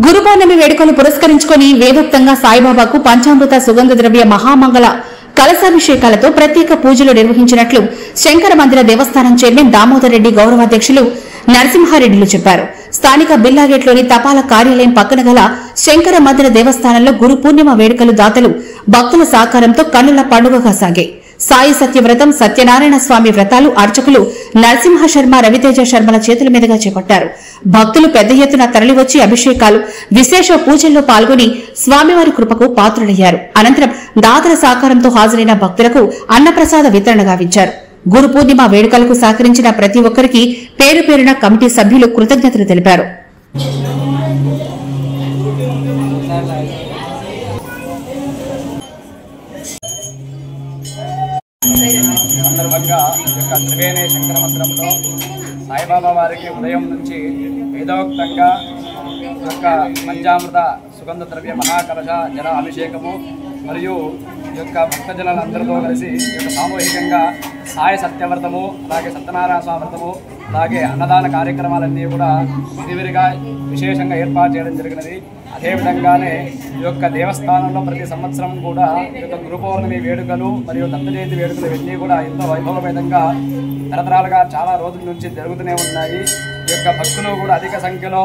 గురు పౌర్ణమి వేడుకలు పురస్కరించుకుని వేదోక్తంగా సాయిబాబాకు పంచామృత సుగంధ ద్రవ్య మహామంగళ కలశాభిషేకాలతో ప్రత్యేక పూజలు నిర్వహించినట్లు శంకర మందిర దేవస్థానం చైర్మన్ దామోదర్ రెడ్డి గౌరవాధ్యక్షులు నరసింహారెడ్డిలు చెప్పారు. స్థానిక బిల్లాగేట్లోని తపాలా కార్యాలయం పక్కన గల శంకర మందిర దేవస్థానంలో గురు పూర్ణిమ వేడుకలు దాతలు భక్తుల సహకారంతో కన్నుల పండుగగా సాగాయి. సాయి సత్యవ్రతం, సత్యనారాయణ స్వామి వ్రతాలు అర్చకులు నరసింహ శర్మ, రవితేజ శర్మల చేతుల మీదుగా చేపట్టారు. భక్తులు పెద్ద ఎత్తున తరలివచ్చి అభిషేకాలు, విశేష పూజల్లో పాల్గొని స్వామివారి కృపకు పాత్రులయ్యారు. అనంతరం దాతల సహకారంతో హాజరైన భక్తులకు అన్నప్రసాద వితరణ గావించారు. గురు పూర్ణిమ వేడుకలకు సహకరించిన ప్రతి ఒక్కరికి పేరు పేరున కమిటీ సభ్యులు కృతజ్ఞతలు తెలిపారు. సందర్భంగా త్రివేణి శంకర మందిరంలో సాయిబాబా వారికి ఉదయం నుంచి వేదోక్తంగా పంచామృత సుగంధ ద్రవ్య మహాకలశ జల అభిషేకము మరియు భక్తజనులందరితో కలిసి సామూహికంగా సాయి సత్యవ్రతము, అలాగే సత్యనారాయణ స్వామి వ్రతము, అలాగే అన్నదాన కార్యక్రమాలన్నీ కూడా విరివిరిగా విశేషంగా ఏర్పాటు చేయడం జరిగినది. అదేవిధంగానే దేవస్థానంలో ప్రతి సంవత్సరం కూడా గురు పౌర్ణమి వేడుకలు మరియు దత్త జయంతి వేడుకలు ఇవన్నీ కూడా ఎంతో వైభవపేతంగా తరతరాలుగా చాలా రోజుల నుంచి జరుగుతూనే ఉన్నాయి. భక్తులు కూడా అధిక సంఖ్యలో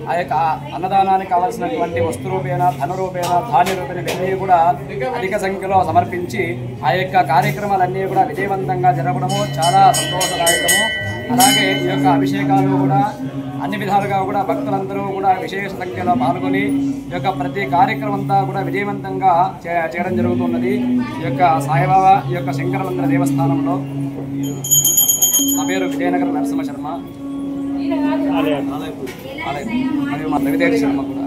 ఆ యొక్క అన్నదానానికి కావాల్సినటువంటి వస్తు రూపేణ, ధన రూపేణ, ధాన్య రూపేణ ఇవన్నీ కూడా అధిక సంఖ్యలో సమర్పించి ఆ యొక్క కార్యక్రమాలన్నీ కూడా విజయవంతంగా జరగడము చాలా సంతోషదాయకము. అలాగే అభిషేకాలు కూడా అన్ని విధాలుగా కూడా భక్తులందరూ కూడా విశేష సంఖ్యలో పాల్గొని ప్రతి కార్యక్రమం అంతా కూడా విజయవంతంగా చేయడం జరుగుతున్నది. సాయిబాబా శంకర మందిర దేవస్థానంలో. నా పేరు విజయనగరం నరసింహ శర్మ, మరియు మా రవితేజ శర్మ కూడా.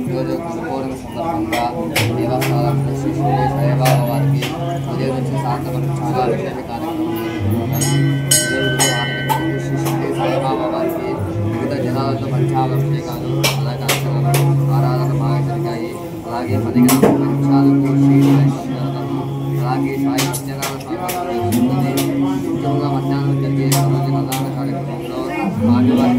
ఈరోజు గురుపౌర్ణమి సందర్భంగా దేవస్థానం శ్రీ సాయిబాబా వారికి ఉదయం నుంచి సాయంత్రం వరకు చాలా విశేష కార్యక్రమాలు ఈరోజు 6 గంటలకు శ్రీ సాయిబాబా వారికి వివిధ జనాలతో పంచాభిషేకాలు, అలాగే అర్చనలు, ఆరాధన బాగా జరిగాయి. అలాగే 10 గంటల 30 నిమిషాలకు శ్రీ అలాగే సాయి సత్యనారాయణ స్వామి ముఖ్యంగా మధ్యాహ్నం జరిగే అన్నదాన కార్యక్రమంలో స్వామివారి